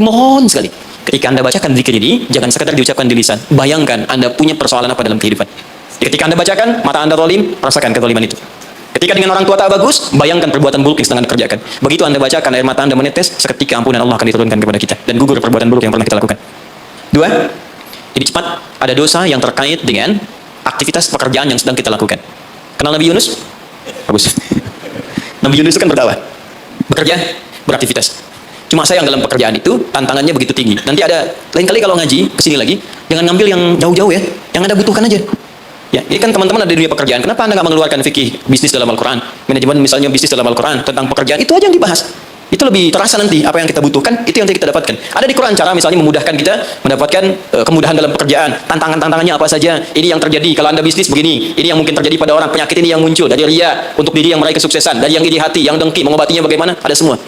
Tapi mohon sekali, ketika Anda bacakan zikir ini, jangan sekadar diucapkan di lisan. Bayangkan Anda punya persoalan apa dalam kehidupan. Ketika Anda bacakan, mata Anda zalim, rasakan kezaliman itu. Ketika dengan orang tua tak bagus, bayangkan perbuatan buruk yang sedang Anda kerjakan. Begitu Anda bacakan, air mata Anda menetes, seketika ampunan Allah akan diturunkan kepada kita. Dan gugur perbuatan buruk yang pernah kita lakukan. 2, jadi cepat, ada dosa yang terkait dengan aktivitas pekerjaan yang sedang kita lakukan. Kenal Nabi Yunus? Bagus. Nabi Yunus itu kan berdakwah, bekerja, beraktivitas. Cuma sayang dalam pekerjaan itu, tantangannya begitu tinggi. Nanti ada, lain kali kalau ngaji, kesini lagi, jangan ngambil yang jauh-jauh ya, yang Anda butuhkan aja. Ya, ini kan teman-teman ada di dunia pekerjaan. Kenapa Anda nggak mengeluarkan fikih bisnis dalam Al-Quran? Manajemen misalnya bisnis dalam Al-Quran, tentang pekerjaan, itu aja yang dibahas. Itu lebih terasa nanti, apa yang kita butuhkan, itu yang kita dapatkan. Ada di Quran cara misalnya memudahkan kita mendapatkan kemudahan dalam pekerjaan. Tantangan-tantangannya apa saja, ini yang terjadi kalau Anda bisnis begini, ini yang mungkin terjadi pada orang, penyakit ini yang muncul, dari ria, untuk diri yang meraih kesuksesan, dari yang iri hati, yang dengki, mengobatinya bagaimana, ada semua.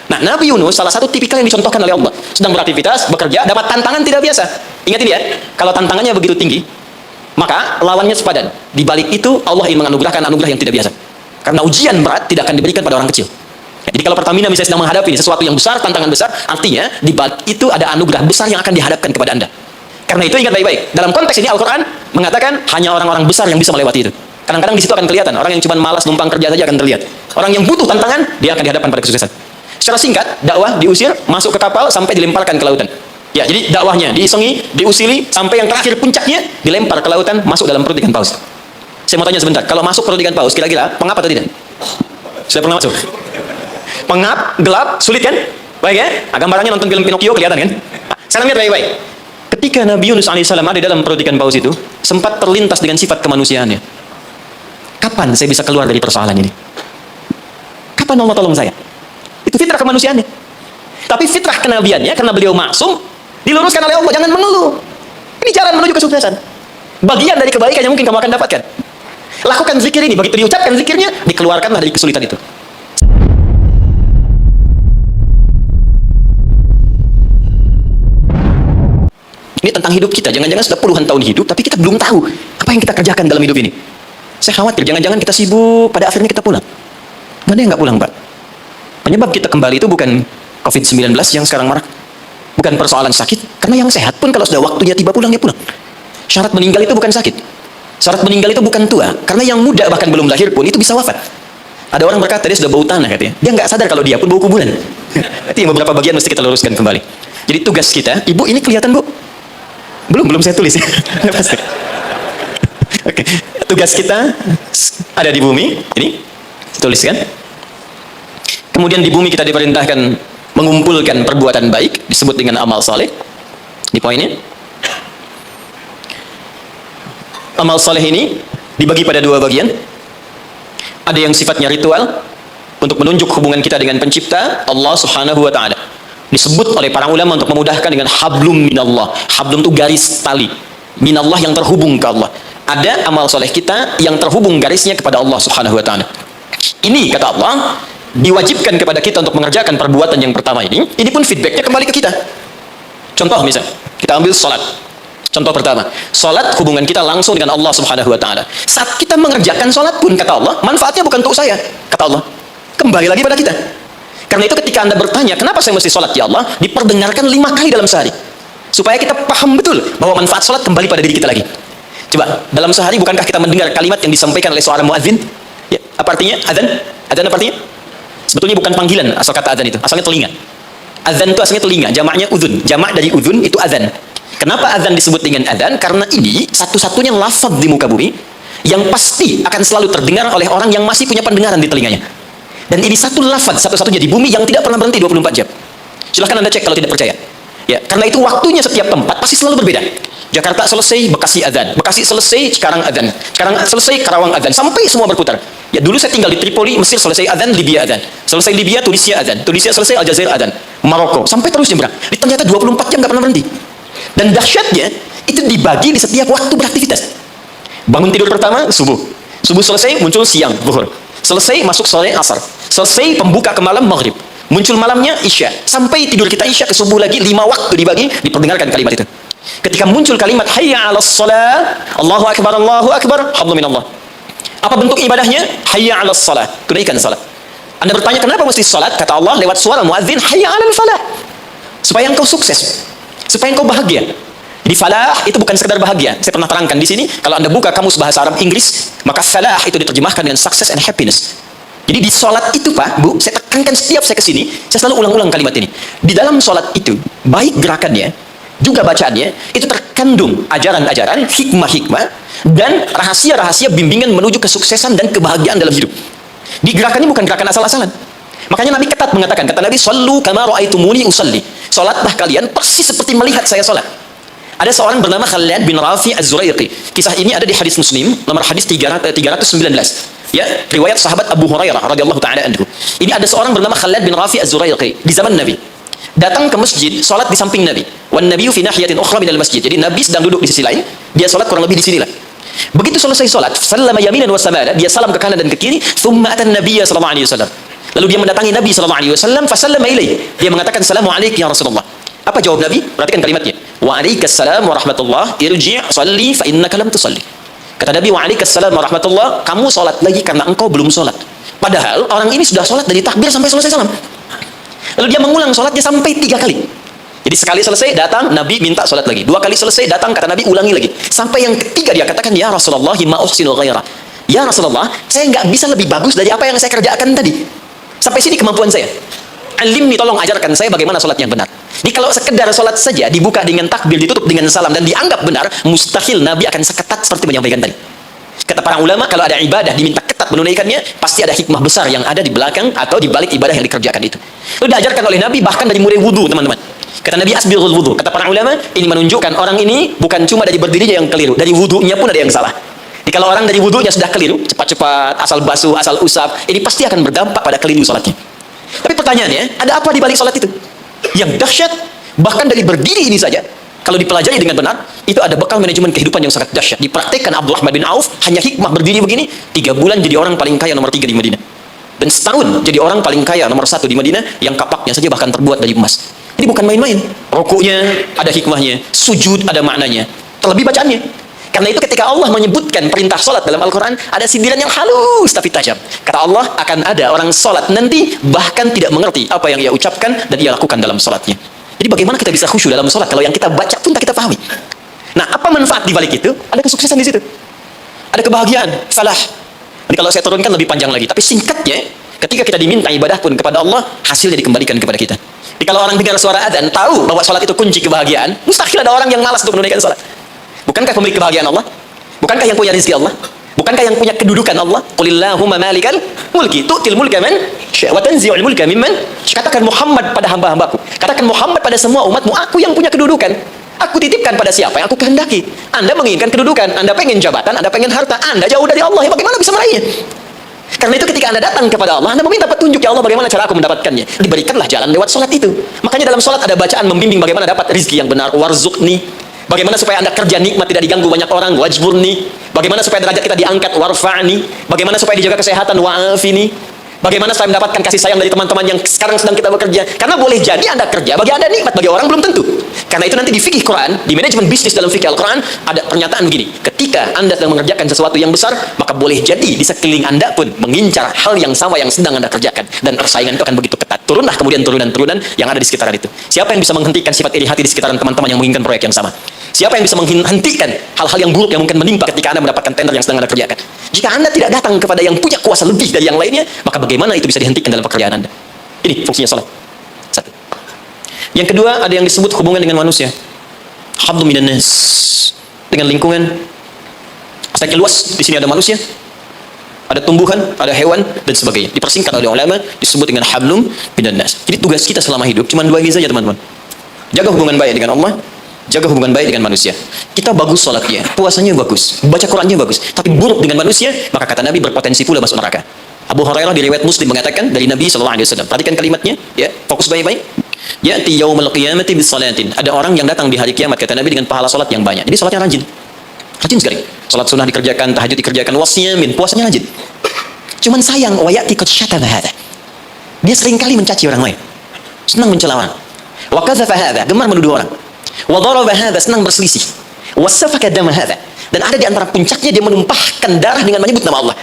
Nah, Nabi Yunus salah satu tipikal yang dicontohkan oleh Allah. Sedang beraktivitas, bekerja, dapat tantangan tidak biasa. Ingatin ya, kalau tantangannya begitu tinggi, maka lawannya sepadan. Di balik itu Allah ingin menganugerahkan anugerah yang tidak biasa. Karena ujian berat tidak akan diberikan pada orang kecil. Jadi kalau Pertamina misalnya sedang menghadapi sesuatu yang besar, tantangan besar, artinya di balik itu ada anugerah besar yang akan dihadapkan kepada Anda. Karena itu ingat baik-baik. Dalam konteks ini Al-Quran mengatakan hanya orang-orang besar yang bisa melewati itu. Kadang-kadang di situ akan kelihatan orang yang cuma malas numpang kerja saja akan terlihat. Orang yang butuh tantangan dia akan dihadapkan pada kesuksesan. Secara singkat, dakwah diusir, masuk ke kapal sampai dilemparkan ke lautan. Ya, jadi dakwahnya diisengi, diusili sampai yang terakhir puncaknya dilempar ke lautan, masuk dalam perut ikan paus. Saya mau tanya sebentar, kalau masuk perut ikan paus kira-kira pengap atau tidak? Sudah pernah masuk? Pengap, gelap, sulit kan? Baik ya? Gambarannya nonton film Pinocchio kelihatan kan? Sekarang lihat baik-baik. Ketika Nabi Yunus alaihissalam ada dalam perut ikan paus itu, sempat terlintas dengan sifat kemanusiaannya. Kapan saya bisa keluar dari persoalan ini? Kapan Allah tolong saya? Itu fitrah kemanusiaannya. Tapi fitrah kenabiannya, karena beliau maksum, diluruskan oleh Allah, jangan mengeluh. Ini jalan menuju kesuksesan. Bagian dari kebaikan yang mungkin kamu akan dapatkan. Lakukan zikir ini, begitu diucapkan zikirnya, dikeluarkanlah dari kesulitan itu. Ini tentang hidup kita, jangan-jangan sudah puluhan tahun hidup, tapi kita belum tahu apa yang kita kerjakan dalam hidup ini. Saya khawatir, jangan-jangan kita sibuk, pada akhirnya kita pulang. Mana yang nggak pulang, Pak? Penyebab kita kembali itu bukan COVID-19 yang sekarang marak. Bukan persoalan sakit, karena yang sehat pun kalau sudah waktunya tiba pulang, dia pulang. Syarat meninggal itu bukan sakit. Syarat meninggal itu bukan tua, karena yang muda bahkan belum lahir pun itu bisa wafat. Ada orang berkata dia sudah bau tanah katanya. Dia nggak sadar kalau dia pun bau kuburan. Itu yang beberapa bagian mesti kita luruskan kembali. Jadi tugas kita, Ibu ini kelihatan Bu? Belum saya tulis ya. Oke. Tugas kita ada di bumi, ini tuliskan. Kemudian di bumi kita diperintahkan mengumpulkan perbuatan baik, disebut dengan amal saleh. Di poinnya, amal saleh ini dibagi pada dua bagian. Ada yang sifatnya ritual untuk menunjuk hubungan kita dengan pencipta Allah Subhanahu wa taala. Disebut oleh para ulama untuk memudahkan dengan hablum minallah. Hablum itu garis tali minallah yang terhubung ke Allah. Ada amal soleh kita yang terhubung garisnya kepada Allah Subhanahu wa taala. Ini kata Allah diwajibkan kepada kita untuk mengerjakan perbuatan yang pertama ini pun feedbacknya kembali ke kita. Contoh misal, kita ambil sholat. Contoh pertama, sholat hubungan kita langsung dengan Allah Subhanahu wa taala. Saat kita mengerjakan sholat pun kata Allah, manfaatnya bukan untuk saya, kata Allah. Kembali lagi pada kita. Karena itu ketika Anda bertanya, kenapa saya mesti sholat ya Allah? Diperdengarkan 5 kali dalam sehari. Supaya kita paham betul bahwa manfaat sholat kembali pada diri kita lagi. Coba, dalam sehari bukankah kita mendengar kalimat yang disampaikan oleh seorang muadzin? Ya, apa artinya? Adzan? Adzan apa artinya? Sebetulnya bukan panggilan asal kata adzan itu, asalnya telinga. Adzan itu asalnya telinga, jamaknya udhun. Jamak dari udhun itu adzan. Kenapa adzan disebut dengan adzan? Karena ini satu-satunya lafaz di muka bumi yang pasti akan selalu terdengar oleh orang yang masih punya pendengaran di telinganya. Dan ini satu lafaz satu-satunya di bumi yang tidak pernah berhenti 24 jam. Silahkan Anda cek kalau tidak percaya. Ya, karena itu waktunya setiap tempat pasti selalu berbeda. Jakarta selesai, Bekasi adzan. Bekasi selesai, Cikarang adzan. Cikarang selesai, Karawang adzan. Sampai semua berputar. Ya, dulu saya tinggal di Tripoli, Mesir selesai adzan, Libya adzan. Selesai Libya, Tunisia adzan. Tunisia selesai, Aljazair adzan. Maroko. Sampai terus nyebrang. Ternyata 24 jam nggak pernah berhenti. Dan dahsyatnya, itu dibagi di setiap waktu beraktivitas. Bangun tidur pertama, subuh. Subuh selesai, muncul siang, zuhur. Selesai, masuk sore, asar. Selesai, pembuka ke malam, maghrib. Muncul malamnya, isya. Sampai tidur kita isya ke subuh lagi, 5 waktu dibagi, diperdengarkan kalimat itu. Ketika muncul kalimat hayya 'alas shalah, Allahu akbar, hablum minallah. Apa bentuk ibadahnya? Hayya 'alas shalah, tunaikan salat. Anda bertanya kenapa mesti salat? Kata Allah lewat suara muadzin, hayya 'alal falah. supaya engkau sukses, supaya engkau bahagia. Di falah itu bukan sekedar bahagia. Saya pernah terangkan di sini, kalau Anda buka kamus bahasa Arab Inggris, maka falah itu diterjemahkan dengan success and happiness. Jadi di sholat itu Pak, Bu, saya tekankan setiap saya kesini, saya selalu ulang-ulang kalimat ini. Di dalam sholat itu, baik gerakannya, juga bacaannya, itu terkandung ajaran-ajaran, hikmah-hikmah, dan rahasia-rahasia bimbingan menuju kesuksesan dan kebahagiaan dalam hidup. Di gerakannya bukan gerakan asal-asalan. Makanya Nabi ketat mengatakan, kata Nabi, "Shallu kama ra'aitumuni usalli." Sholatlah kalian persis seperti melihat saya sholat. Ada seorang bernama Khalid bin Rafi Az-Zuraiqi. Kisah ini ada di hadis Muslim, nomor hadis 319. Ya, riwayat sahabat Abu Hurairah radhiyallahu taala anhu. Ini ada seorang bernama Khalid bin Rafi Az-Zuraiqi di zaman Nabi. Datang ke masjid, salat di samping Nabi. Wan nabiyyu fi nahiyatin ukhra minal masjid. Jadi Nabi sedang duduk di sisi lain, dia salat kurang lebih di sinilah. Begitu selesai salat, sallama yaminan wa samala, dia salam ke kanan dan ke kiri, thumma atan nabiyya sallallahu alaihi wasallam. Lalu dia mendatangi Nabi sallallahu alaihi wasallam, fa sallama ilaihi. Dia mengatakan, "Assalamu alayka ya Rasulullah." Apa jawab Nabi? Perhatikan kalimatnya. "Wa alaikassalam wa rahmatullah, irji' salli fa innaka lam tusalli." Kata Nabi, "Wa alaikassalam wa rahmatullah, kamu salat lagi karena engkau belum salat." Padahal orang ini sudah salat dari takbir sampai selesai salam. Lalu dia mengulang salatnya sampai 3 kali. Jadi sekali selesai datang Nabi minta salat lagi. 2 kali selesai datang kata Nabi ulangi lagi. Sampai yang ketiga dia katakan, "Ya Rasulullah, ma uhsinu ghaira." Ya Rasulullah, saya nggak bisa lebih bagus dari apa yang saya kerjakan tadi. Sampai sini kemampuan saya. Alimni, tolong ajarkan saya bagaimana salat yang benar. Jadi kalau sekedar salat saja dibuka dengan takbir, ditutup dengan salam dan dianggap benar, mustahil Nabi akan seketat seperti menyampaikan tadi. Kata para ulama, kalau ada ibadah diminta ketat menunaikannya, pasti ada hikmah besar yang ada di belakang atau di balik ibadah yang dikerjakan itu. Itu diajarkan oleh Nabi bahkan dari mulai wudu, teman-teman. Kata Nabi, asbighul wudu. Kata para ulama, ini menunjukkan orang ini bukan cuma dari berdirinya yang keliru, dari wudunya pun ada yang salah. Jadi kalau orang dari wudunya sudah keliru, cepat-cepat, asal basuh, asal usap, ini pasti akan berdampak pada keliru salatnya. Tapi pertanyaannya, ada apa di balik salat itu? Yang dahsyat, bahkan dari berdiri ini saja, kalau dipelajari dengan benar, itu ada bekal manajemen kehidupan yang sangat dahsyat. Dipraktekkan Abdurrahman bin Auf, hanya hikmah berdiri begini, 3 bulan jadi orang paling kaya nomor 3 di Madinah. Dan setahun jadi orang paling kaya nomor 1 di Madinah, yang kapaknya saja bahkan terbuat dari emas. Jadi bukan main-main. Rukuknya ada hikmahnya, sujud ada maknanya, terlebih bacaannya. Karena itu ketika Allah menyebutkan perintah sholat dalam Al-Quran, ada sindiran yang halus tapi tajam. Kata Allah, akan ada orang sholat nanti bahkan tidak mengerti apa yang ia ucapkan dan ia lakukan dalam sholatnya. Jadi bagaimana kita bisa khusyuk dalam sholat kalau yang kita baca pun tak kita pahami? Nah, apa manfaat di balik itu? Ada kesuksesan di situ. Ada kebahagiaan, falah. Jadi kalau saya turunkan lebih panjang lagi, tapi singkatnya, ketika kita diminta ibadah pun kepada Allah, hasilnya dikembalikan kepada kita. Jadi kalau orang dengar suara adzan, tahu bahwa sholat itu kunci kebahagiaan, mustahil ada orang yang malas untuk menunaikan sholat. Bukankah pemilik kebahagiaan Allah? Bukankah yang punya rezeki Allah? Bukankah yang punya kedudukan Allah? Qulillahumma malikal mulki tu'til mulka man syaa' wa tanzi'ul mulka mimman. Katakan Muhammad pada hamba-hambaku. Katakan Muhammad pada semua umatmu, aku yang punya kedudukan. Aku titipkan pada siapa yang aku kehendaki. Anda menginginkan kedudukan, Anda pengen jabatan, Anda pengen harta, Anda jauh dari Allah. Ya bagaimana bisa meraihnya? Karena itu ketika Anda datang kepada Allah, Anda meminta petunjuk, ya Allah bagaimana cara aku mendapatkannya. Diberikanlah jalan lewat sholat itu. Makanya dalam sholat ada bacaan membimbing bagaimana dapat rezeki yang benar. Warzuqni. Bagaimana supaya Anda kerja nikmat tidak diganggu banyak orang, wajburni. Bagaimana supaya derajat kita diangkat, warfa'ni. Bagaimana supaya dijaga kesehatan, wa'afini. Bagaimana supaya mendapatkan kasih sayang dari teman-teman yang sekarang sedang kita bekerja. Karena boleh jadi Anda kerja, bagi Anda nikmat, bagi orang belum tentu. Karena itu nanti di fikih Quran, di manajemen bisnis dalam fikih Al-Quran, ada pernyataan begini. Ketika Anda sedang mengerjakan sesuatu yang besar, maka boleh jadi di sekeliling Anda pun mengincar hal yang sama yang sedang Anda kerjakan. Dan persaingan itu akan begitu ketat. Turunlah kemudian turunan-turunan yang ada di sekitaran itu. Siapa yang bisa menghentikan sifat iri hati di sekitaran teman-teman yang menginginkan proyek yang sama? Siapa yang bisa menghentikan hal-hal yang buruk yang mungkin menimpa ketika Anda mendapatkan tender yang sedang Anda kerjakan? Jika Anda tidak datang kepada yang punya kuasa lebih dari yang lainnya, maka bagaimana itu bisa dihentikan dalam pekerjaan Anda? Ini fungsinya salat. Satu. Yang kedua, ada yang disebut hubungan dengan manusia. Hablu minan nas. Dengan lingkungan. Asalnya luas, di sini ada manusia, ada tumbuhan, ada hewan, dan sebagainya. Dipersingkat oleh ulama, disebut dengan hablum minan nas. Jadi tugas kita selama hidup cuma 2 ini saja, teman-teman. Jaga hubungan baik dengan Allah, jaga hubungan baik dengan manusia. Kita bagus salatnya, puasanya bagus, baca Qurannya bagus, tapi buruk dengan manusia, maka kata Nabi berpotensi pula masuk neraka. Abu Hurairah di riwayat Muslim mengatakan dari Nabi SAW. Perhatikan kalimatnya, ya, fokus baik-baik. Ya'ti yaumul qiyamati bis salatin. Ada orang yang datang di hari kiamat, kata Nabi, dengan pahala salat yang banyak. Jadi salatnya rajin. Rajin sekali. Salat sunnah dikerjakan, tahajud dikerjakan, wasyamin, puasanya rajin. Cuman sayang, wa ya'ti qad syatama hadza. Dia sering kali mencaci orang lain. Senang mencela orang. Wa kadzafa hadza, gemar menuduh orang. Wa daraba hadza, senang berselisih. Wa safaka dama hadza. Dan ada di antara puncaknya dia menumpahkan darah dengan menyebut nama Allah.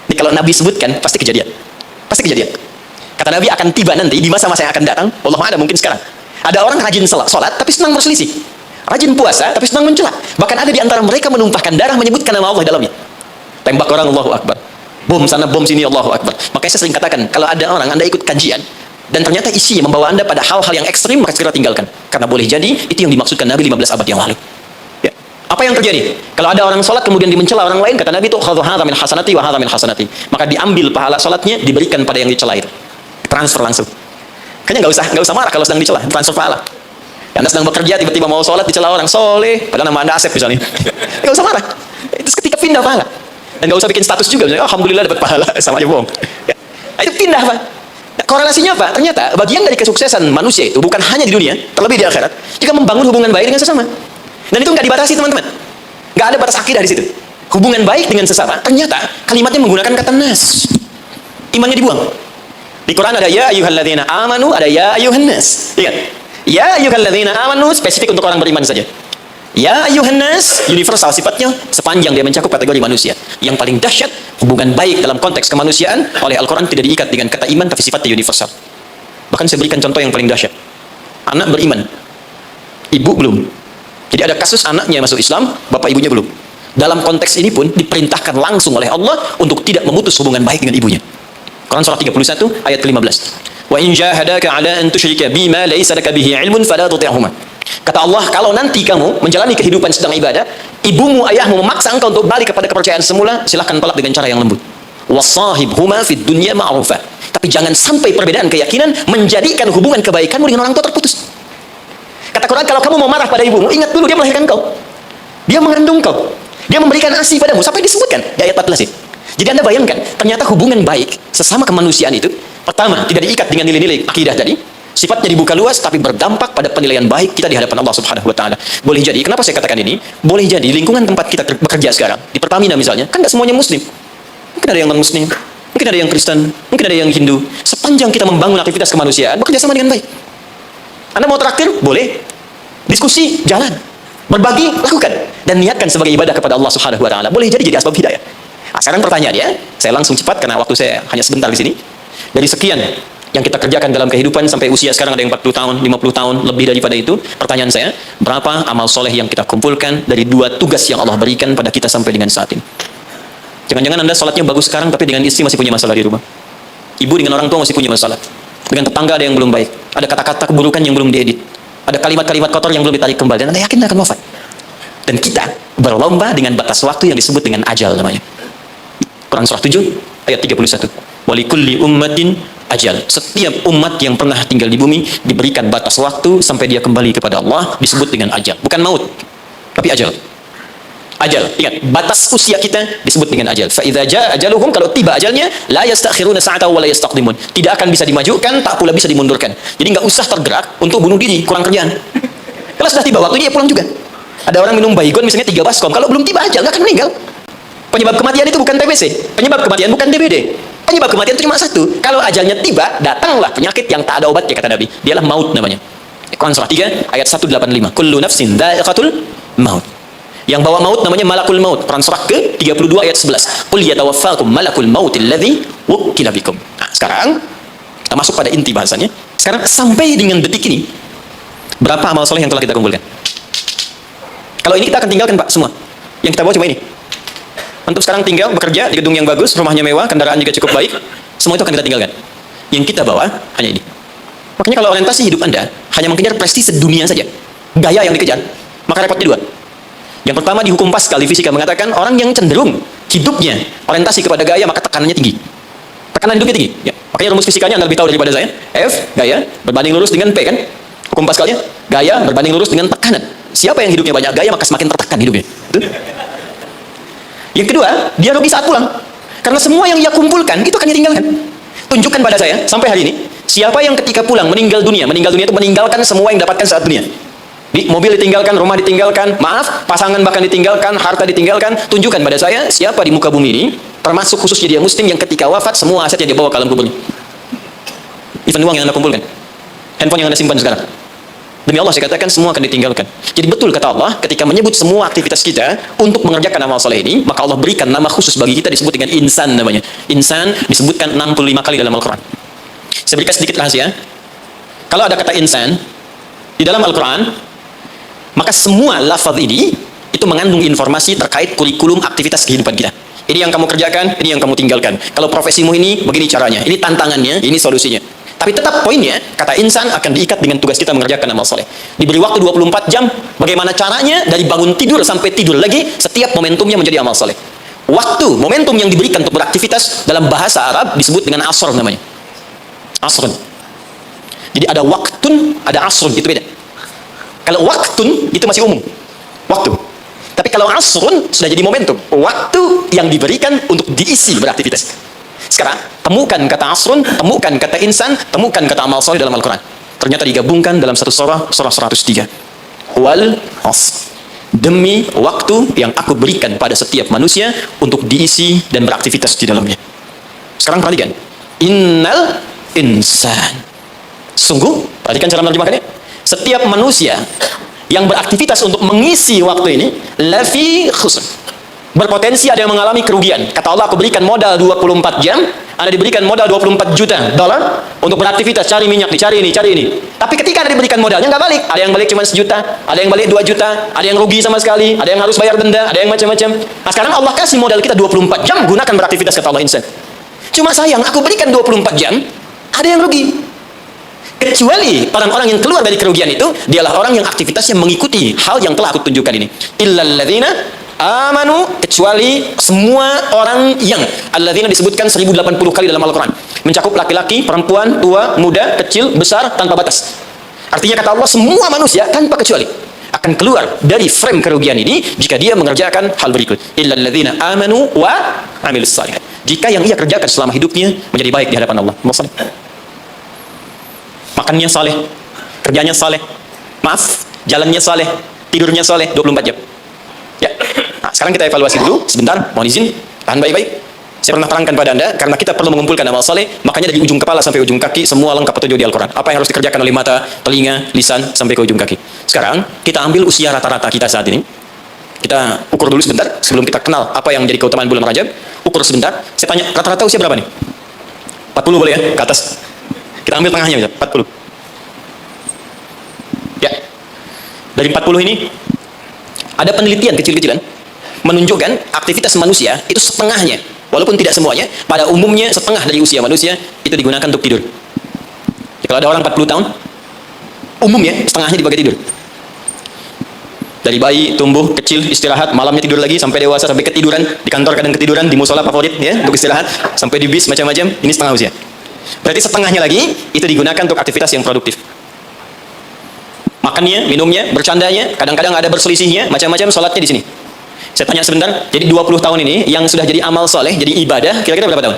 Ini kalau Nabi sebutkan, pasti kejadian. Pasti kejadian. Kata Nabi akan tiba nanti, di masa-masa yang akan datang, wallahu a'lam mungkin sekarang. Ada orang rajin sholat tapi senang berselisih. Rajin puasa tapi senang mencela. Bahkan ada di antara mereka menumpahkan darah menyebutkan nama Allah dalamnya. Tembak orang, Allahu Akbar. Bom sana, bom sini, Allahu Akbar. Makanya saya sering katakan, kalau ada orang Anda ikut kajian dan ternyata isinya membawa Anda pada hal-hal yang ekstrim, maka segera tinggalkan. Karena boleh jadi itu yang dimaksudkan Nabi 15 abad yang lalu. Ya. Apa yang terjadi? Kalau ada orang sholat kemudian mencela orang lain, kata Nabi itu khadhu hadza min hasanati wa hadza min hasanati. Maka diambil pahala sholatnya, diberikan pada yang dicela itu. Transfer langsung. Kayaknya nggak usah marah kalau sedang dicela, transfer pahala. Anda sedang bekerja, tiba-tiba mau sholat, dicela orang soleh, padahal nama Anda Asep misalnya. Nggak usah marah. Itu ketika pindah pahala. Dan nggak usah bikin status juga, misalnya, alhamdulillah dapat pahala, sama aja bohong. Ya. Itu pindah, Pak. Nah, korelasinya apa? Ternyata bagian dari kesuksesan manusia itu bukan hanya di dunia, terlebih di akhirat, juga membangun hubungan baik dengan sesama. Dan itu nggak dibatasi, teman-teman. Nggak ada batas akidah di situ. Hubungan baik dengan sesama, ternyata kalimatnya menggunakan kata nas. Imannya dibuang. Di Quran ada ya ayyuhalladzina amanu, ada ya ayyuhan nas. Ingat. Ya ayyuhalladzina amanu spesifik untuk orang beriman saja. Ya ayyuhan nas universal sifatnya sepanjang dia mencakup kategori manusia. Yang paling dahsyat hubungan baik dalam konteks kemanusiaan oleh Al-Qur'an tidak diikat dengan kata iman tapi sifatnya universal. Bahkan saya berikan contoh yang paling dahsyat. Anak beriman. Ibu belum. Jadi ada kasus anaknya masuk Islam, bapak ibunya belum. Dalam konteks ini pun diperintahkan langsung oleh Allah untuk tidak memutus hubungan baik dengan ibunya. Quran surah 31 ayat ke-15. Wa in jahadaka ala an tusyrika bima laysa laka bihi ilmun fala tuti'huma. Kata Allah, kalau nanti kamu menjalani kehidupan sedang ibadah, ibumu, ayahmu memaksa engkau untuk balik kepada kepercayaan semula, silakan tolak dengan cara yang lembut. Wasahibhuma fid dunya ma'rufa. Tapi jangan sampai perbedaan keyakinan menjadikan hubungan kebaikanmu dengan orang tua terputus. Kata Quran, kalau kamu mau marah pada ibumu, ingat dulu dia melahirkan kau. Dia mengandung kau. Dia memberikan ASI padamu sampai disebutkan di ayat 14 itu. Jadi Anda bayangkan, ternyata hubungan baik sesama kemanusiaan itu pertama, tidak diikat dengan nilai-nilai akidah tadi. Sifatnya dibuka luas, tapi berdampak pada penilaian baik kita di hadapan Allah Subhanahu wa Ta'ala. Boleh jadi, kenapa saya katakan ini? Boleh jadi, lingkungan tempat kita bekerja sekarang, di Pertamina misalnya, kan nggak semuanya Muslim. Mungkin ada yang non-Muslim, mungkin ada yang Kristen, mungkin ada yang Hindu. Sepanjang kita membangun aktivitas kemanusiaan, bekerja sama dengan baik. Anda mau traktir? Boleh. Diskusi? Jalan. Berbagi? Lakukan. Dan niatkan sebagai ibadah kepada Allah Subhanahu wa Ta'ala. Boleh jadi asbab hidayah. Nah, sekarang pertanyaannya, saya langsung cepat karena waktu saya hanya sebentar di sini. Dari sekian yang kita kerjakan dalam kehidupan sampai usia sekarang ada yang 40 tahun, 50 tahun, lebih daripada itu. Pertanyaan saya, berapa amal soleh yang kita kumpulkan dari dua tugas yang Allah berikan pada kita sampai dengan saat ini? Jangan-jangan Anda sholatnya bagus sekarang, tapi dengan istri masih punya masalah di rumah. Ibu dengan orang tua masih punya masalah. Dengan tetangga ada yang belum baik. Ada kata-kata keburukan yang belum diedit. Ada kalimat-kalimat kotor yang belum ditarik kembali. Dan Anda yakin akan wafat. Dan kita berlomba dengan batas waktu yang disebut dengan ajal namanya. Quran surah 7 ayat 31. Walikulli ummatin ajal. Setiap umat yang pernah tinggal di bumi diberikan batas waktu sampai dia kembali kepada Allah, disebut dengan ajal. Bukan maut, tapi ajal. Ajal, ingat, batas usia kita disebut dengan ajal. Fa idza jaa ajaluhum, kalau tiba ajalnya, la yastakhiruna sa'atan wa la yastaqdimun. Tidak akan bisa dimajukan, tak pula bisa dimundurkan. Jadi enggak usah tergerak untuk bunuh diri, kurang kerjaan. Kalau sudah tiba waktunya, dia pulang juga. Ada orang minum baygon misalnya 3 baskom, kalau belum tiba ajal enggak akan meninggal. Penyebab kematian itu bukan TBC, penyebab kematian bukan DBD. Penyebab kematian itu cuma satu. Kalau ajalnya tiba, datanglah penyakit yang tak ada obatnya, kata Nabi. Dialah maut namanya. Quran surah 3 ayat 185. Kullu nafsin dha'iqatul maut. Yang bawa maut namanya malakul maut. Quran surah ke-32 ayat 11. Qul yatawaffakum malakul maut alladhi wukkila bikum. Nah, sekarang kita masuk pada inti bahasannya. Sekarang sampai dengan detik ini, berapa amal soleh yang telah kita kumpulkan? Kalau ini kita akan tinggalkan, Pak, semua. Yang kita bawa cuma ini. Untuk sekarang tinggal bekerja di gedung yang bagus, rumahnya mewah, kendaraan juga cukup baik, semua itu akan kita tinggalkan. Yang kita bawa hanya ini. Makanya kalau orientasi hidup Anda hanya mengejar prestise dunia saja, gaya yang dikejar, maka repotnya dua. Yang pertama, di hukum Pascal di fisika mengatakan orang yang cenderung hidupnya orientasi kepada gaya, maka tekanannya tinggi. Tekanan hidupnya tinggi. Ya. Makanya rumus fisikanya Anda lebih tahu daripada saya. F, gaya, berbanding lurus dengan P, kan? Hukum Pascalnya, gaya berbanding lurus dengan tekanan. Siapa yang hidupnya banyak gaya, maka semakin tertekan hidupnya. Betul? Yang kedua, dia rugi saat pulang. Karena semua yang dia kumpulkan, itu akan ditinggalkan. Tunjukkan pada saya, sampai hari ini, siapa yang ketika pulang meninggal dunia itu meninggalkan semua yang dapatkan saat dunia. Di mobil ditinggalkan, rumah ditinggalkan, maaf, pasangan bahkan ditinggalkan, harta ditinggalkan. Tunjukkan pada saya, siapa di muka bumi ini, termasuk khususnya dia muslim yang ketika wafat, semua aset yang dia bawa ke alam kuburnya. Even uang yang Anda kumpulkan, handphone yang Anda simpan sekarang. Demi Allah saya katakan semua akan ditinggalkan. Jadi betul kata Allah, ketika menyebut semua aktivitas kita untuk mengerjakan amal soleh ini, maka Allah berikan nama khusus bagi kita, disebut dengan insan namanya. Insan disebutkan 65 kali dalam Al-Quran. Saya berikan sedikit rahasia. Kalau ada kata insan, di dalam Al-Quran, maka semua lafaz ini itu mengandung informasi terkait kurikulum aktivitas kehidupan kita. Ini yang kamu kerjakan, ini yang kamu tinggalkan. Kalau profesimu ini, begini caranya. Ini tantangannya, ini solusinya. Tapi tetap poinnya, kata insan akan diikat dengan tugas kita mengerjakan amal soleh. Diberi waktu 24 jam, bagaimana caranya dari bangun tidur sampai tidur lagi, setiap momentumnya menjadi amal soleh. Waktu, momentum yang diberikan untuk beraktivitas dalam bahasa Arab disebut dengan asr namanya. Asrun. Jadi ada waktun, ada asrun, itu beda. Kalau waktun, itu masih umum. Waktu. Tapi kalau asrun, sudah jadi momentum. Waktu yang diberikan untuk diisi beraktivitas. Sekarang, temukan kata asrun, temukan kata insan, temukan kata amal soleh dalam Al-Quran. Ternyata digabungkan dalam satu surah 103. Wal asr. Demi waktu yang aku berikan pada setiap manusia untuk diisi dan beraktivitas di dalamnya. Sekarang perhatikan. Innal insan. Sungguh, perhatikan cara menerjemahkannya. Setiap manusia yang beraktivitas untuk mengisi waktu ini lafi khusr, berpotensi ada yang mengalami kerugian. Kata Allah, aku berikan modal 24 jam, Anda diberikan modal 24 juta dolar untuk beraktivitas, cari minyak, cari ini. Tapi ketika Anda diberikan modalnya nggak balik, ada yang balik cuma 1 juta, ada yang balik 2 juta, ada yang rugi sama sekali, ada yang harus bayar denda, ada yang macam-macam. Nah, sekarang Allah kasih modal kita 24 jam, gunakan beraktivitas, kata Allah insan. Cuma sayang, aku berikan 24 jam, ada yang rugi. Kecuali orang-orang yang keluar dari kerugian itu, dialah orang yang aktivitasnya mengikuti hal yang telah aku tunjukkan ini. Illal ladzina amanu, kecuali semua orang yang, alladzina disebutkan 1080 kali dalam Al-Quran, mencakup laki-laki, perempuan, tua, muda, kecil, besar, tanpa batas. Artinya kata Allah, semua manusia tanpa kecuali akan keluar dari frame kerugian ini jika dia mengerjakan hal berikut. Illal ladzina amanu wa amilus shalihat. Jika yang ia kerjakan selama hidupnya menjadi baik di hadapan Allah. Makannya saleh, kerjanya saleh, jalannya saleh, tidurnya saleh 24 jam. Ya. Nah, sekarang kita evaluasi dulu sebentar, mohon izin, tahan baik-baik. Saya pernah terangkan pada Anda, karena kita perlu mengumpulkan amal saleh, makanya dari ujung kepala sampai ujung kaki semua lengkap petunjuk di Al-Quran. Apa yang harus dikerjakan oleh mata, telinga, lisan sampai ke ujung kaki. Sekarang kita ambil usia rata-rata kita saat ini. Kita ukur dulu sebentar sebelum kita kenal apa yang menjadi keutamaan bulan Rajab. Ukur sebentar. Saya tanya, rata-rata usia berapa nih? 40 boleh ya, ke atas. Kita ambil tengahnya, 40. Ya. Dari 40 ini, ada penelitian kecil-kecilan menunjukkan aktivitas manusia itu setengahnya, walaupun tidak semuanya, pada umumnya setengah dari usia manusia itu digunakan untuk tidur. Ya, kalau ada orang 40 tahun, umumnya setengahnya dipakai tidur. Dari bayi, tumbuh, kecil, istirahat, malamnya tidur lagi, sampai dewasa, sampai ketiduran, di kantor kadang ketiduran, di musola favorit, ya, untuk istirahat, sampai di bis, macam-macam, ini setengah usia. Berarti setengahnya lagi itu digunakan untuk aktivitas yang produktif. Makannya, minumnya, bercandanya, kadang-kadang ada berselisihnya, macam-macam, sholatnya di sini. Saya tanya sebentar, jadi 20 tahun ini yang sudah jadi amal soleh, jadi ibadah, kira-kira berapa tahun?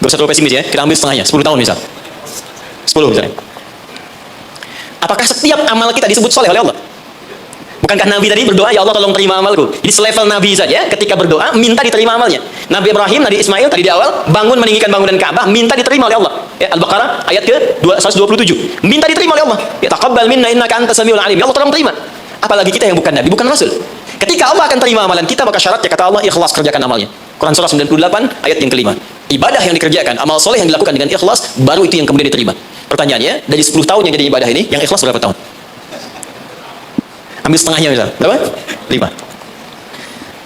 Gak usah terlalu pesimis ya, kita ambil setengahnya, 10 tahun misal. 10 misalnya. Apakah setiap amal kita disebut soleh oleh Allah? Bukankah Nabi tadi berdoa, ya Allah tolong terima amalku? Jadi selevel Nabi saja ketika berdoa, minta diterima amalnya. Nabi Ibrahim, Nabi Ismail tadi di awal, bangun meninggikan bangunan Ka'bah, minta diterima oleh Allah. Ya, Al-Baqarah ayat ke 127. Minta diterima oleh Allah. Ya taqabbal minna innaka antas samiul alim. Ya Allah tolong terima. Apalagi kita yang bukan Nabi, bukan Rasul. Ketika Allah akan terima amalan kita, maka syaratnya kata Allah, ikhlas, kerjakan amalnya. Quran surah 98 ayat yang kelima. Ibadah yang dikerjakan, amal soleh yang dilakukan dengan ikhlas, baru itu yang kemudian diterima. Pertanyaannya, dari 10 tahun yang jadi ibadah ini, yang ikhlas berapa tahun? Ambil setengahnya misal, berapa? 5.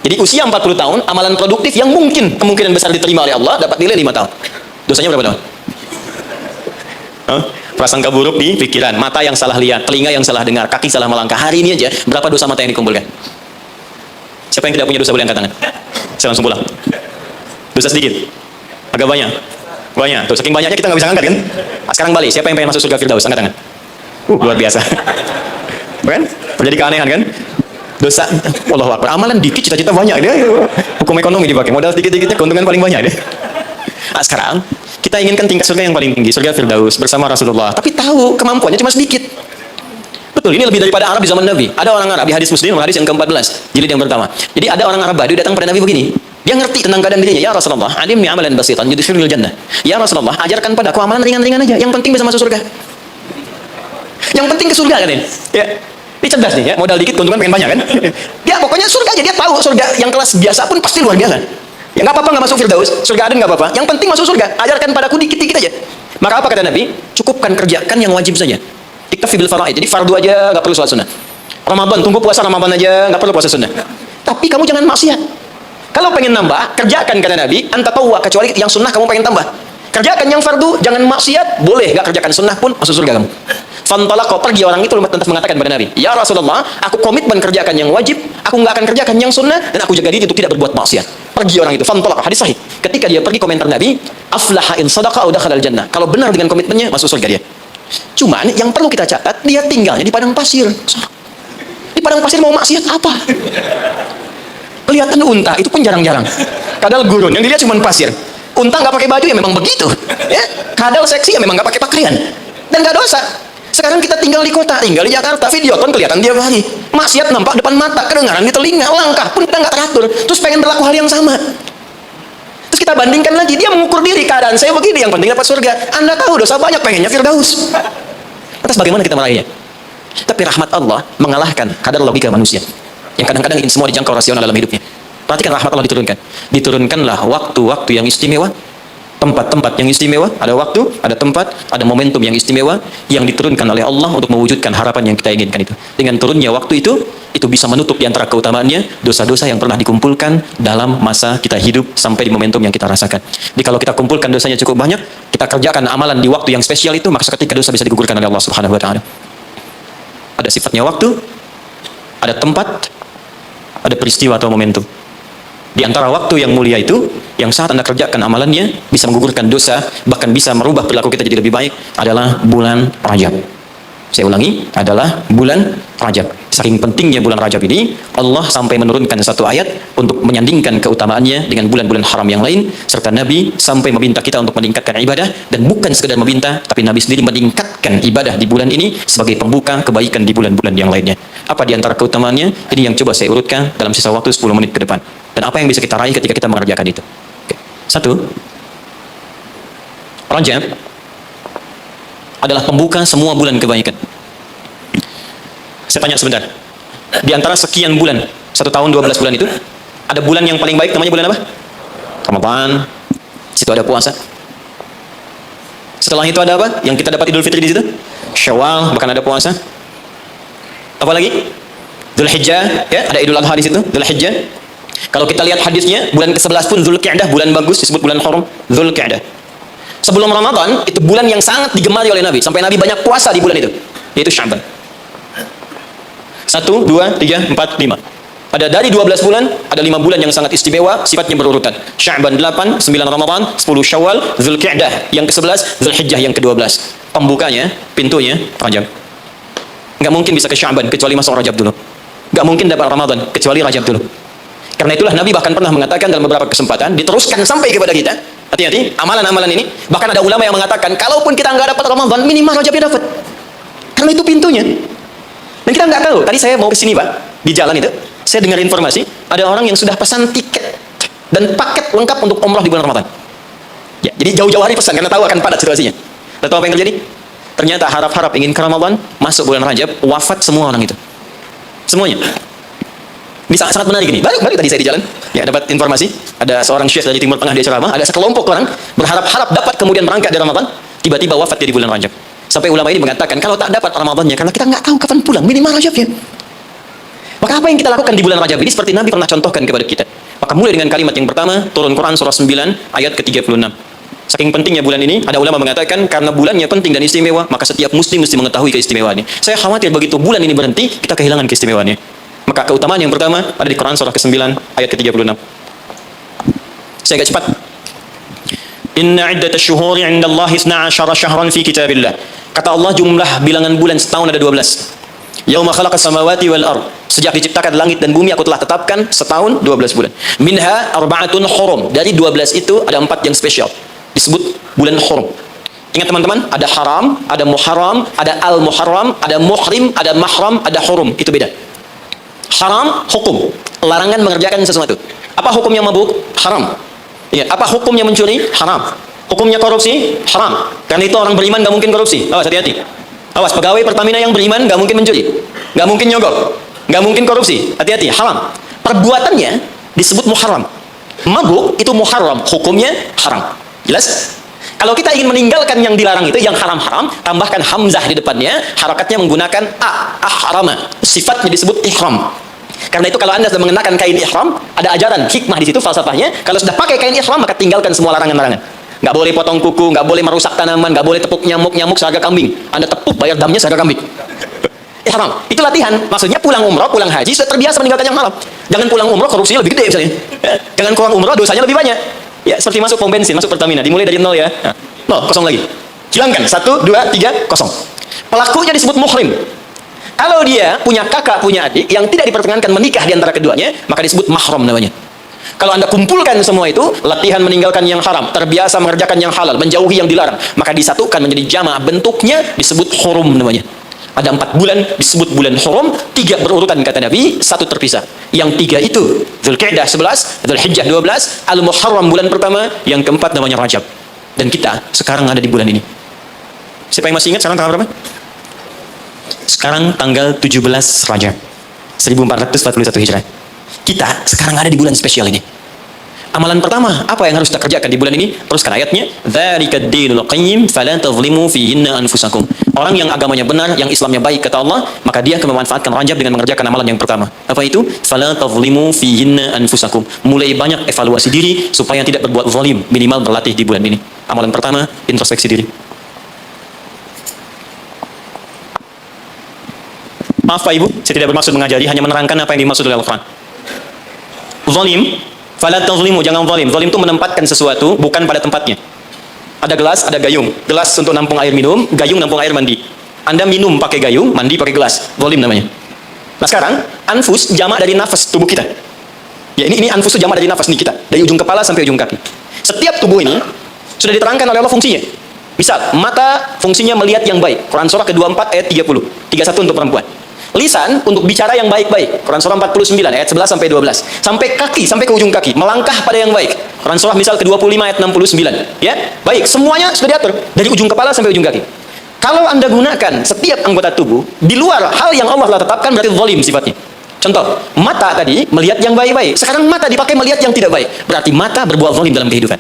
Jadi usia 40 tahun, amalan produktif yang mungkin kemungkinan besar diterima oleh Allah, dapat nilai 5 tahun. Dosanya berapa tahun? Prasangka buruk di pikiran, mata yang salah lihat, telinga yang salah dengar, kaki salah melangkah. Hari ini aja, berapa dosa mata yang dikumpulkan? Siapa yang tidak punya dosa boleh angkat tangan? Saya langsung pulang. Dosa sedikit? Agak banyak? Banyak. Tuh, saking banyaknya kita nggak bisa angkat kan? Nah, sekarang balik, siapa yang pengen masuk surga Firdaus? Angkat tangan. Luar biasa. Kan? Terjadi keanehan kan? Dosa, Allahu Akbar. Amalan dikit, cita-cita banyak dia. Hukum ekonomi dipakai, modal sedikit-sedikitnya keuntungan paling banyak dia. Nah, sekarang kita inginkan tingkat surga yang paling tinggi, surga Firdaus bersama Rasulullah. Tapi tahu kemampuannya cuma sedikit. Betul, ini lebih daripada Arab di zaman Nabi. Ada orang Arab di hadis Muslim, hadis yang ke-14, jilid yang pertama. Jadi ada orang Arab Badui datang pada Nabi begini. Dia ngerti tentang keadaan dirinya. Ya Rasulullah, alimni amalan basitan yudkhilul jannah. Ya Rasulullah, ajarkan padaku amalan ringan-ringan aja. Yang penting bisa masuk surga. Yang penting ke surga kan ini. Ya. Ini cerdas nih ya, modal dikit keuntungan pengen banyak kan. Dia pokoknya surga aja, dia tahu surga yang kelas biasa pun pasti luar biasa. Ya nggak apa-apa nggak masuk Firdaus, surga Aden nggak apa-apa. Yang penting masuk surga, ajarkan padaku dikit-dikit aja. Maka apa kata Nabi? Cukupkan kerjakan yang wajib saja. naktafi bil faraid. Jadi fardu aja, nggak perlu sholat sunnah. Ramadan, tunggu puasa Ramadan aja, nggak perlu puasa sunnah. Tapi kamu jangan maksiat. Kalau pengen nambah, kerjakan kata Nabi, anta tawwa, kecuali yang sunnah kamu pengen tambah. Kerjakan yang fardu, jangan maksiat, boleh nggak kerjakan sunnah pun masuk surga kamu. Fantalaqo, pergi orang itu lantas mengatakan kepada Nabi, ya Rasulullah, aku komitmen kerjakan yang wajib, aku nggak akan kerjakan yang sunnah, dan aku jaga diri untuk tidak berbuat maksiat. Pergi orang itu, fantalaqo, hadis sahih. Ketika dia pergi, komentar Nabi, aflaha in sadaqa aw dakhala al-jannah. Kalau benar dengan komitmennya, masuk surga dia. Cuman yang perlu kita catat, dia tinggalnya di padang pasir. Di padang pasir mau maksiat apa? Kelihatan unta, itu pun jarang-jarang. Kadal gurun, yang dilihat cuma pasir. Unta nggak pakai baju ya memang begitu, ya. Kadal seksi ya memang nggak pakai pakaian, dan nggak dosa. Sekarang kita tinggal di kota, tinggal di Jakarta, videoton kelihatan tiap hari, maksiat nampak depan mata, kedengaran di telinga, langkah pun kita nggak teratur, terus pengen berlaku hal yang sama. Terus kita bandingkan lagi, dia mengukur diri, keadaan saya begini, yang penting dapat surga. Anda tahu dosa banyak, pengennya Firdaus. Atas bagaimana kita meraihnya? Tapi rahmat Allah mengalahkan kadar logika manusia, yang kadang-kadang ingin semua dijangkau rasional dalam hidupnya. Perhatikan rahmat Allah diturunkan. Diturunkanlah waktu-waktu yang istimewa, tempat-tempat yang istimewa, ada waktu, ada tempat, ada momentum yang istimewa yang diturunkan oleh Allah untuk mewujudkan harapan yang kita inginkan itu. Dengan turunnya waktu itu bisa menutup di antara keutamaannya dosa-dosa yang pernah dikumpulkan dalam masa kita hidup sampai di momentum yang kita rasakan. Jadi kalau kita kumpulkan dosanya cukup banyak, kita kerjakan amalan di waktu yang spesial itu, maka seketika dosa bisa digugurkan oleh Allah Subhanahu wa taala. Ada sifatnya waktu, ada tempat, ada peristiwa atau momentum. Di antara waktu yang mulia itu, yang saat Anda kerjakan amalannya, bisa menggugurkan dosa, bahkan bisa merubah perilaku kita jadi lebih baik, adalah bulan Rajab. Saya ulangi, adalah bulan Rajab. Saking pentingnya bulan Rajab ini, Allah sampai menurunkan satu ayat untuk menyandingkan keutamaannya dengan bulan-bulan haram yang lain, serta Nabi sampai meminta kita untuk meningkatkan ibadah, dan bukan sekedar meminta, tapi Nabi sendiri meningkatkan ibadah di bulan ini sebagai pembuka kebaikan di bulan-bulan yang lainnya. Apa di antara keutamaannya? Ini yang coba saya urutkan dalam sisa waktu 10 menit ke depan. Dan apa yang bisa kita raih ketika kita mengerjakan itu? Satu, Rajab adalah pembuka semua bulan kebaikan. Saya tanya sebentar, di antara sekian bulan, 1 tahun 12 bulan itu, ada bulan yang paling baik namanya bulan apa? Ramadan. Situ ada puasa. Setelah itu ada apa? Yang kita dapat Idul Fitri di situ? Syawal, bahkan ada puasa. Apa lagi? Dzulhijjah, ya, ada Idul Adha di situ, Dzulhijjah. Kalau kita lihat hadisnya, bulan ke-11 pun Dzulqa'dah, bulan bagus, disebut bulan haram, Dzulqa'dah. Sebelum Ramadan, itu bulan yang sangat digemari oleh Nabi, sampai Nabi banyak puasa di bulan itu, yaitu Sya'ban. 1, 2, 3, 4, 5. Ada dari 12 bulan, ada 5 bulan yang sangat istimewa, sifatnya berurutan. Sya'ban 8, 9 Ramadan, 10 Syawal, Dzulqa'dah yang ke-11, Dzulhijjah yang ke-12. Pembukanya, pintunya, Rajab. Nggak mungkin bisa ke Sya'ban kecuali masuk Rajab dulu. Nggak mungkin dapat Ramadan kecuali Rajab dulu. Karena itulah Nabi bahkan pernah mengatakan dalam beberapa kesempatan, diteruskan sampai kepada kita, hati-hati, amalan-amalan ini, bahkan ada ulama yang mengatakan, kalaupun kita nggak dapat Ramadan, minimal Rajab dapat. Karena itu pintunya. Dan kita nggak tahu, tadi saya mau ke sini Pak, di jalan itu, saya dengar informasi, ada orang yang sudah pesan tiket dan paket lengkap untuk umrah di bulan Ramadan. Ya, jadi jauh-jauh hari pesan, karena tahu akan padat situasinya. Dan tahu apa yang terjadi? Ternyata harap-harap ingin ke Ramadan, masuk bulan Rajab, wafat semua orang itu. Semuanya. Ini sangat menarik ini. Baru tadi saya di jalan, ya dapat informasi, ada seorang syekh dari Timur Tengah dia ceramah, ada sekelompok orang berharap-harap dapat kemudian berangkat di Ramadan, tiba-tiba wafat dia di bulan Rajab. Sampai ulama ini mengatakan kalau tak dapat Ramadannya karena kita nggak tahu kapan pulang, minimal Rajab ya. Maka apa yang kita lakukan di bulan Rajab ini seperti Nabi pernah contohkan kepada kita. Maka mulai dengan kalimat yang pertama, turun Quran surah 9 ayat ke-36. Saking pentingnya bulan ini, ada ulama mengatakan karena bulannya penting dan istimewa, maka setiap muslim mesti mengetahui keistimewaannya. Saya khawatir begitu bulan ini berhenti, kita kehilangan keistimewaannya. Maka keutamaan yang pertama ada di Quran surah ke-9 ayat ke-36. Saya agak cepat. Inna iddatash syuhuri 'indallahi 12 syahran fi kitabillah. Kata Allah jumlah bilangan bulan setahun ada 12. Yauma khalaqas samawati wal ard. Sejak diciptakan langit dan bumi aku telah tetapkan setahun 12 bulan. Minha arba'atun hurum. Dari 12 itu ada 4 yang spesial. Disebut bulan hurum. Ingat teman-teman, ada haram, ada muharram, ada al-muharram, ada muhrim, ada mahram, ada hurum. Itu beda. Haram, hukum. Larangan mengerjakan sesuatu. Apa hukumnya mabuk? Haram. Ya, apa hukumnya mencuri? Haram. Hukumnya korupsi? Haram. Karena itu orang beriman gak mungkin korupsi. Awas, hati-hati. Awas, pegawai Pertamina yang beriman gak mungkin mencuri. Gak mungkin nyogok. Gak mungkin korupsi. Hati-hati, haram. Perbuatannya disebut muharram. Mabuk itu muharram. Hukumnya haram. Jelas? Kalau kita ingin meninggalkan yang dilarang itu, yang haram-haram, tambahkan hamzah di depannya, harakatnya menggunakan ahrama. Sifatnya disebut ihram. Karena itu kalau Anda sudah mengenakan kain ihram, ada ajaran hikmah di situ, falsafahnya. Kalau sudah pakai kain ihram, maka tinggalkan semua larangan-larangan. Nggak boleh potong kuku, nggak boleh merusak tanaman, nggak boleh tepuk nyamuk seharga kambing. Anda tepuk, bayar damnya seharga kambing. Ihram. Itu latihan. Maksudnya pulang umroh, pulang haji, sudah terbiasa meninggalkan yang haram. Jangan pulang umroh, korupsinya lebih gede misalnya. Jangan pulang umroh, dosanya lebih banyak. Ya, seperti masuk pom bensin, masuk Pertamina, dimulai dari 0 ya. Nah, 0, kosong lagi. Hilangkan. 1, 2, 3, kosong. Pelakunya disebut muhrim. Kalau dia punya kakak, punya adik yang tidak diperkenankan menikah di antara keduanya, maka disebut mahram namanya. Kalau Anda kumpulkan semua itu, latihan meninggalkan yang haram, terbiasa mengerjakan yang halal, menjauhi yang dilarang, maka disatukan menjadi jamaah, bentuknya disebut hurum namanya. Ada 4 bulan disebut bulan hurum, 3 berurutan kata Nabi, 1 terpisah. Yang 3 itu Dzulqa'dah 11, Dzulhijjah 12, Al-Muharram bulan pertama, yang keempat namanya Rajab. Dan kita sekarang ada di bulan ini. Siapa yang masih ingat sekarang tanggal berapa? Sekarang tanggal 17 Rajab 1441 Hijrah. Kita sekarang ada di bulan spesial ini. Amalan pertama, apa yang harus kita kerjakan di bulan ini? Teruskan ayatnya. Dzalika ad-dinul qayyim fala tadhlimu fihinna anfusakum. Orang yang agamanya benar, yang Islamnya baik kata Allah, maka dia akan memanfaatkan Rajab dengan mengerjakan amalan yang pertama. Apa itu? Fala tadhlimu fihinna anfusakum. Mulai banyak evaluasi diri supaya tidak berbuat zalim, minimal berlatih di bulan ini. Amalan pertama, introspeksi diri. Maaf Pak Ibu, saya tidak bermaksud mengajari, hanya menerangkan apa yang dimaksud oleh Al-Quran. Zalim, fala tazlimu, jangan zalim. Zalim itu menempatkan sesuatu bukan pada tempatnya. Ada gelas, ada gayung. Gelas untuk nampung air minum, gayung nampung air mandi. Anda minum pakai gayung, mandi pakai gelas. Zalim namanya. Nah sekarang, anfus jamak dari nafas tubuh kita. Ya ini anfus itu jamak dari nafas nih kita, dari ujung kepala sampai ujung kaki. Setiap tubuh ini sudah diterangkan oleh Allah fungsinya. Misal, mata fungsinya melihat yang baik. Quran surah ke-24 ayat 30. 31 untuk perempuan. Lisan untuk bicara yang baik-baik. Quran surah 49 ayat 11 sampai 12. Sampai kaki, sampai ke ujung kaki, melangkah pada yang baik. Quran surah misal ke-25 ayat 69. Ya, baik, semuanya sudah diatur dari ujung kepala sampai ujung kaki. Kalau Anda gunakan setiap anggota tubuh di luar hal yang Allah telah tetapkan, berarti zalim sifatnya. Contoh, mata tadi melihat yang baik-baik. Sekarang mata dipakai melihat yang tidak baik. Berarti mata berbuat zalim dalam kehidupan.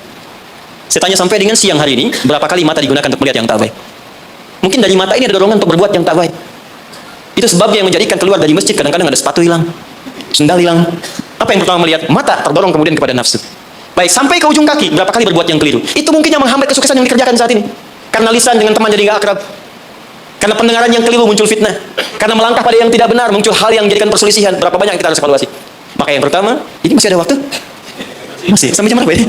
Saya tanya sampai dengan siang hari ini, berapa kali mata digunakan untuk melihat yang tak baik? Mungkin dari mata ini ada dorongan untuk berbuat yang tak baik. Itu sebabnya yang menjadikan keluar dari masjid kadang-kadang ada sepatu hilang, sendal hilang. Apa yang pertama melihat? Mata terdorong kemudian kepada nafsu. Baik, sampai ke ujung kaki, berapa kali berbuat yang keliru. Itu mungkin yang menghambat kesuksesan yang dikerjakan saat ini. Karena lisan dengan teman jadi nggak akrab. Karena pendengaran yang keliru muncul fitnah. Karena melangkah pada yang tidak benar muncul hal yang menjadikan perselisihan. Berapa banyak yang kita harus evaluasi. Maka yang pertama, ini masih ada waktu? Masih, sampai jam berapa ya?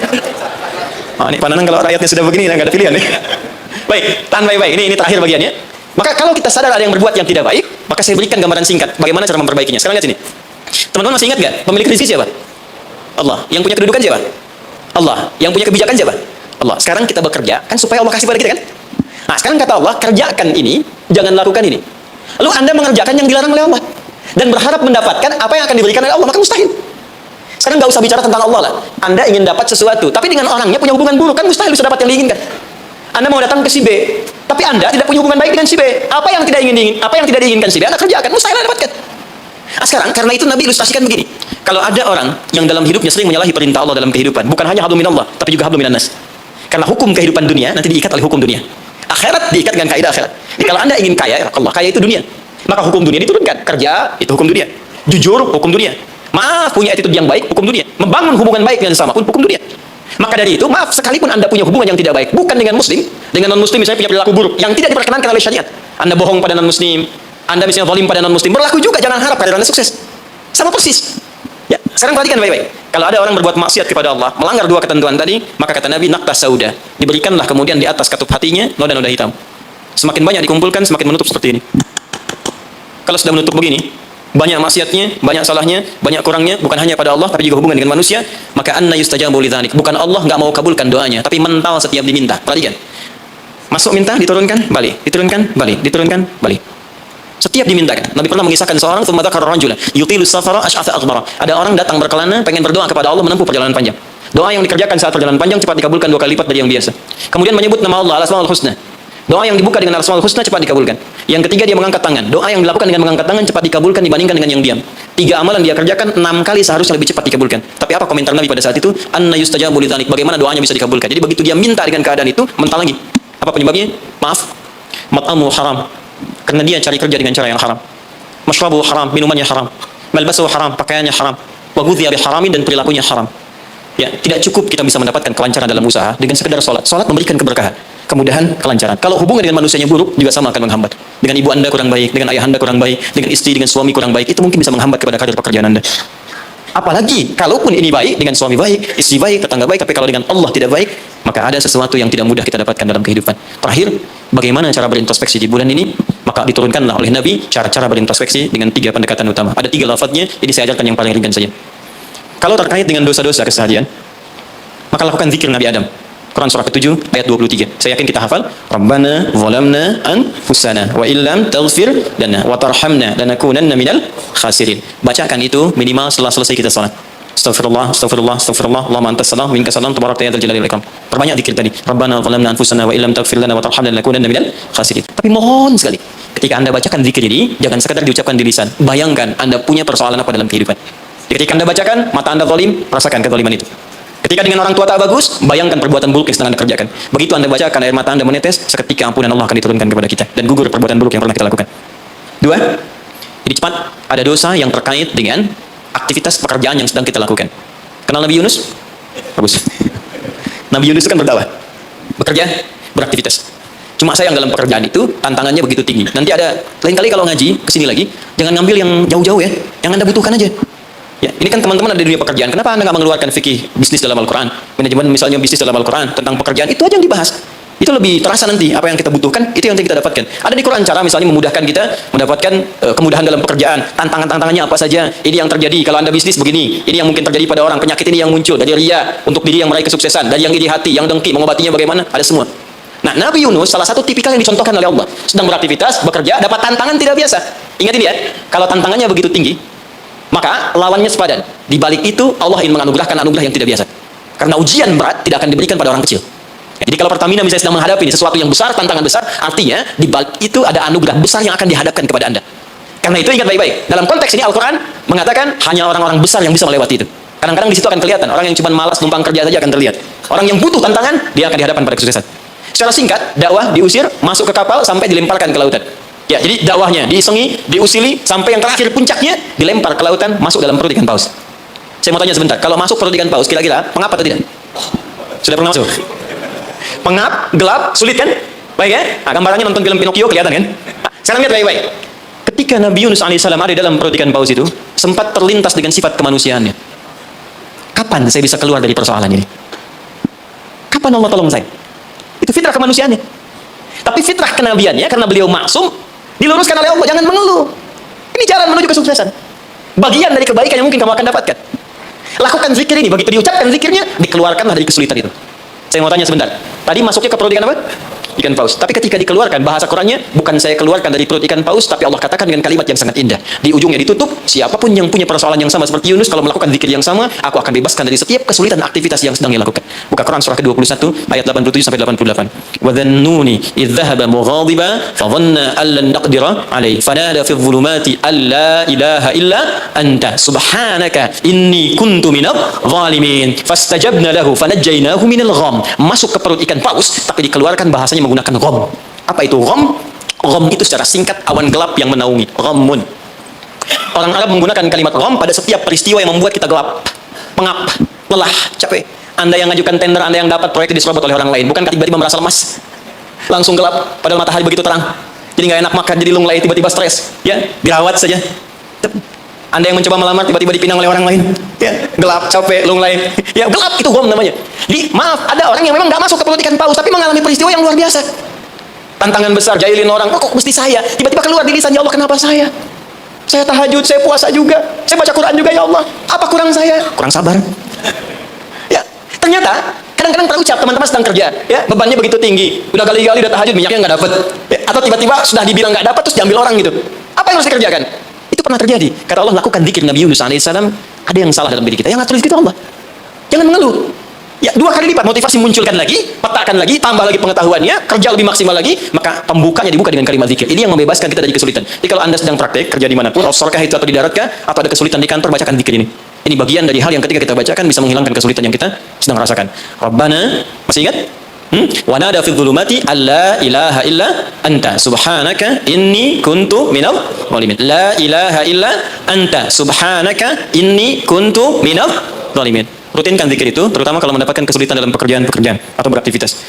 Oh, ini Pananang kalau rakyatnya sudah begini, nggak ada pilihan ya. Baik, tahan baik-baik. Ini terakhir bagiannya. Maka kalau kita sadar ada yang berbuat yang tidak baik, maka saya berikan gambaran singkat bagaimana cara memperbaikinya. Sekarang lihat sini. Teman-teman masih ingat nggak? Pemilik rezeki siapa? Allah. Yang punya kedudukan siapa? Allah. Yang punya kebijakan siapa? Allah. Sekarang kita bekerja kan supaya Allah kasih pada kita kan? Nah, sekarang kata Allah, kerjakan ini, jangan lakukan ini. Lalu Anda mengerjakan yang dilarang oleh Allah dan berharap mendapatkan apa yang akan diberikan oleh Allah, maka mustahil. Sekarang nggak usah bicara tentang Allah lah. Anda ingin dapat sesuatu, tapi dengan orangnya punya hubungan buruk, kan mustahil bisa dapat yang diinginkan. Anda mau datang ke si B, tapi Anda tidak punya hubungan baik dengan si B. Apa yang tidak diinginkan si B, Anda kerjakan, mustahil Anda dapatkan. Nah, sekarang karena itu Nabi ilustrasikan begini. Kalau ada orang yang dalam hidupnya sering menyalahi perintah Allah dalam kehidupan, bukan hanya hablum minallah, tapi juga hablum minan nas. Karena hukum kehidupan dunia nanti diikat oleh hukum dunia. Akhirat diikat dengan kaidah akhirat. Jadi kalau Anda ingin kaya, Allah kaya itu dunia. Maka hukum dunia diturunkan. Kerja itu hukum dunia. Jujur hukum dunia. Maaf, punya attitude yang baik hukum dunia. Membangun hubungan baik dengan sesama pun hukum dunia. Maka dari itu, maaf, sekalipun Anda punya hubungan yang tidak baik, bukan dengan muslim, dengan non-muslim misalnya punya perilaku buruk yang tidak diperkenankan oleh syariat. Anda bohong pada non-muslim, Anda misalnya zalim pada non-muslim, berlaku juga, jangan harap karir Anda sukses. Sama persis. Ya, sekarang perhatikan baik-baik. Kalau ada orang berbuat maksiat kepada Allah, melanggar 2 ketentuan tadi, maka kata Nabi, naqtas sauda, diberikanlah kemudian di atas katup hatinya noda-noda hitam. Semakin banyak dikumpulkan, semakin menutup seperti ini. Kalau sudah menutup begini, banyak maksiatnya, banyak salahnya, banyak kurangnya, bukan hanya pada Allah, tapi juga hubungan dengan manusia, maka anna yustajabu lidzalik. Bukan Allah nggak mau kabulkan doanya, tapi mental setiap diminta. Perhatikan. Masuk minta, diturunkan, balik. Diturunkan, balik. Diturunkan, balik. Setiap dimintakan. Nabi pernah mengisahkan seorang, tsumma dzakara rajula yutilu safara asy'atha aghbara. Ada orang datang berkelana, pengen berdoa kepada Allah menempuh perjalanan panjang. Doa yang dikerjakan saat perjalanan panjang cepat dikabulkan 2 kali lipat dari yang biasa. Kemudian menyebut nama Allah, al-asmaul husna. Doa yang dibuka dengan Asmaul Husna cepat dikabulkan. Yang ketiga dia mengangkat tangan. Doa yang dilakukan dengan mengangkat tangan cepat dikabulkan dibandingkan dengan yang diam. 3 amalan dia kerjakan 6 kali seharusnya lebih cepat dikabulkan. Tapi apa komentar Nabi pada saat itu? Anna yustajabu lidzalik. Bagaimana doanya bisa dikabulkan? Jadi begitu dia minta dengan keadaan itu, mentah lagi. Apa penyebabnya? Maaf. Mat'amu haram. Karena dia cari kerja dengan cara yang haram. Mashrabu haram, minumannya haram. Malbasu haram, pakaiannya haram. Wa ghudhiya biharamin, dan perilakunya haram. Ya, tidak cukup kita bisa mendapatkan kelancaran dalam usaha dengan sekedar sholat. Sholat memberikan keberkahan, kemudahan, kelancaran. Kalau hubungan dengan manusianya buruk, juga sama akan menghambat. Dengan ibu anda kurang baik, dengan ayah anda kurang baik, dengan istri, dengan suami kurang baik, itu mungkin bisa menghambat kepada karir pekerjaan anda. Apalagi, kalaupun ini baik, dengan suami baik, istri baik, tetangga baik, tapi kalau dengan Allah tidak baik, maka ada sesuatu yang tidak mudah kita dapatkan dalam kehidupan. Terakhir, bagaimana cara berintrospeksi di bulan ini? Maka diturunkanlah oleh Nabi cara-cara berintrospeksi dengan 3 pendekatan utama. Ada 3 lafadznya, ini saya ajarkan yang paling ringan saja. Kalau terkait dengan dosa-dosa keseharian, maka lakukan zikir Nabi Adam. Quran surah ke-7 ayat 23. Saya yakin kita hafal. Rabbana zalamna anfusana wa illam taghfir lana wa tarhamna lanakunanna minal khasirin. Bacakan itu minimal setelah selesai kita salat. Astaghfirullah, astaghfirullah, astaghfirullah. Allahumma antas salam, minkas salam, tabarakta ya dzal jalali wal ikram. Perbanyak zikir tadi. Rabbana zalamna anfusana wa illam taghfir lana wa tarhamna lanakunanna minal khasirin. Tapi mohon sekali, ketika Anda bacakan zikir ini, jangan sekadar diucapkan di lisan. Bayangkan Anda punya persoalan apa dalam kehidupan. Ketika Anda bacakan, mata Anda zalim, rasakan kezaliman itu. Ketika dengan orang tua tak bagus, bayangkan perbuatan buruk yang sedang Anda kerjakan. Begitu Anda bacakan, air mata Anda menetes, seketika ampunan Allah akan diturunkan kepada kita dan gugur perbuatan buruk yang pernah kita lakukan. 2, jadi cepat, ada dosa yang terkait dengan aktivitas pekerjaan yang sedang kita lakukan. Kenal Nabi Yunus? Bagus. Nabi Yunus itu kan berdakwah, bekerja, beraktivitas. Cuma sayang dalam pekerjaan itu tantangannya begitu tinggi. Nanti ada lain kali kalau ngaji kesini lagi, jangan ngambil yang jauh-jauh ya, yang Anda butuhkan aja. Ya, ini kan teman-teman ada di dunia pekerjaan. Kenapa Anda nggak mengeluarkan fikih bisnis dalam Al-Quran? Manajemen misalnya bisnis dalam Al-Quran tentang pekerjaan itu aja yang dibahas. Itu lebih terasa nanti apa yang kita butuhkan, itu yang kita dapatkan. Ada di Quran cara misalnya memudahkan kita mendapatkan kemudahan dalam pekerjaan. Tantangannya apa saja? Ini yang terjadi kalau Anda bisnis begini. Ini yang mungkin terjadi pada orang, penyakit ini yang muncul dari riya untuk diri yang meraih kesuksesan, dari yang iri hati, yang dengki, mengobatinya bagaimana? Ada semua. Nah, Nabi Yunus salah satu tipikal yang dicontohkan oleh Allah. Sedang beraktivitas, bekerja, dapat tantangan tidak biasa. Ingat ini ya, kalau tantangannya begitu tinggi, maka lawannya sepadan. Di balik itu Allah ingin menganugerahkan anugerah yang tidak biasa. Karena ujian berat tidak akan diberikan pada orang kecil. Jadi kalau Pertamina misalnya sedang menghadapi sesuatu yang besar, tantangan besar, artinya di balik itu ada anugerah besar yang akan dihadapkan kepada Anda. Karena itu ingat baik-baik. Dalam konteks ini Al-Quran mengatakan hanya orang-orang besar yang bisa melewati itu. Kadang-kadang di situ akan kelihatan orang yang cuma malas numpang kerja saja akan terlihat. Orang yang butuh tantangan dia akan dihadapkan pada kesuksesan. Secara singkat, dakwah diusir, masuk ke kapal sampai dilemparkan ke lautan. Ya, jadi dakwahnya diisengi, diusili sampai yang terakhir puncaknya dilempar ke lautan, masuk dalam perut ikan paus. Saya mau tanya sebentar, kalau masuk perut ikan paus kira-kira pengap atau tidak? Sudah pernah masuk? Pengap, gelap, sulit kan? Baik ya? Nah, gambarannya nonton film Pinocchio kelihatan kan? Nah, sekarang lihat baik-baik. Ketika Nabi Yunus alaihissalam ada dalam perut ikan paus itu, sempat terlintas dengan sifat kemanusiaannya. Kapan saya bisa keluar dari persoalan ini? Kapan Allah tolong saya? Itu fitrah kemanusiaannya. Tapi fitrah kenabiannya, karena beliau maksum, diluruskan oleh Allah, jangan mengeluh. Ini jalan menuju kesuksesan. Bagian dari kebaikan yang mungkin kamu akan dapatkan. Lakukan zikir ini, begitu diucapkan zikirnya, dikeluarkanlah dari kesulitan itu. Saya mau tanya sebentar. Tadi masuknya ke perut ikan apa? Ikan paus. Tapi ketika dikeluarkan, bahasa Qurannya, bukan saya keluarkan dari perut ikan paus, tapi Allah katakan dengan kalimat yang sangat indah. Di ujungnya ditutup, siapapun yang punya persoalan yang sama seperti Yunus, kalau melakukan zikir yang sama, aku akan bebaskan dari setiap kesulitan aktivitas yang sedang dia lakukan. Buka Quran surah ke-21, ayat 87-88. وَذَنُّونِ إِذْ ذَهَبَ مُغَاضِبًا فَظَنَّ أَن لَّن نَّقْدِرَ عَلَيْهِ فَنَادَىٰ فِي الظُّلُمَاتِ أَن لَّا إِلَٰهَ إِلَّا أَنتَ سُبْحَانَكَ إِنِّي كُنتُ مِنَ الظَّالِمِينَ فَاسْتَجَبْنَا لَهُ فَنَجَّيْنَاهُ مِنَ الْغَمِّ. Masuk ke perut ikan paus, tapi dikeluarkan bahasanya menggunakan gham. Apa itu gham? Gham itu secara singkat awan gelap yang menaungi. Ghammun. Orang Arab menggunakan kalimat gham pada setiap peristiwa yang membuat kita gelap, pengap, lelah, capek. Anda yang ngajukan tender, Anda yang dapat proyek diserobot oleh orang lain. Bukankah tiba-tiba merasa lemas? Langsung gelap, padahal matahari begitu terang. Jadi nggak enak makan, jadi lunglai, tiba-tiba stres. Ya, dirawat saja. Anda yang mencoba melamar, tiba-tiba dipinang oleh orang lain. Ya, gelap, capek, lunglai. Ya, gelap, itu gham namanya. Jadi, maaf, ada orang yang memang nggak masuk ke perut ikan paus, tapi mengalami peristiwa yang luar biasa. Tantangan besar, jahilin orang, kok mesti saya? Tiba-tiba keluar di lisan, ya Allah, kenapa saya? Saya tahajud, saya puasa juga, saya baca Quran juga, ya Allah. Apa kurang saya? Kurang sabar. Ya, ternyata kadang-kadang terucap teman-teman sedang kerja, ya bebannya begitu tinggi, udah kali-kali udah tahajud minyaknya nggak dapat, ya, atau tiba-tiba sudah dibilang nggak dapat terus diambil orang gitu. Apa yang harus dikerjakan? Itu pernah terjadi. Kata Allah, lakukan zikir Nabi Yunus alaihissalam. Ada yang salah dalam diri kita, yang ngatur itu Allah. Jangan mengeluh. Ya, 2 kali lipat motivasi munculkan lagi, petakan lagi, tambah lagi pengetahuannya, kerja lebih maksimal lagi, maka pembukanya dibuka dengan kalimat zikir. Ini yang membebaskan kita dari kesulitan. Jadi kalau Anda sedang praktek, kerja dimanapun, offshore-kah itu atau di daratkah, atau ada kesulitan di kantor, bacakan zikir ini. Ini bagian dari hal yang ketika kita bacakan bisa menghilangkan kesulitan yang kita sedang rasakan. Rabbana, masih ingat? Wa nada fi dhulumati alla ilaha illa anta subhanaka inni kuntu minal zalimin. La ilaha illa anta subhanaka inni kuntu minal zalimin. Rutinkan zikir itu, terutama kalau mendapatkan kesulitan dalam pekerjaan-pekerjaan atau beraktivitas.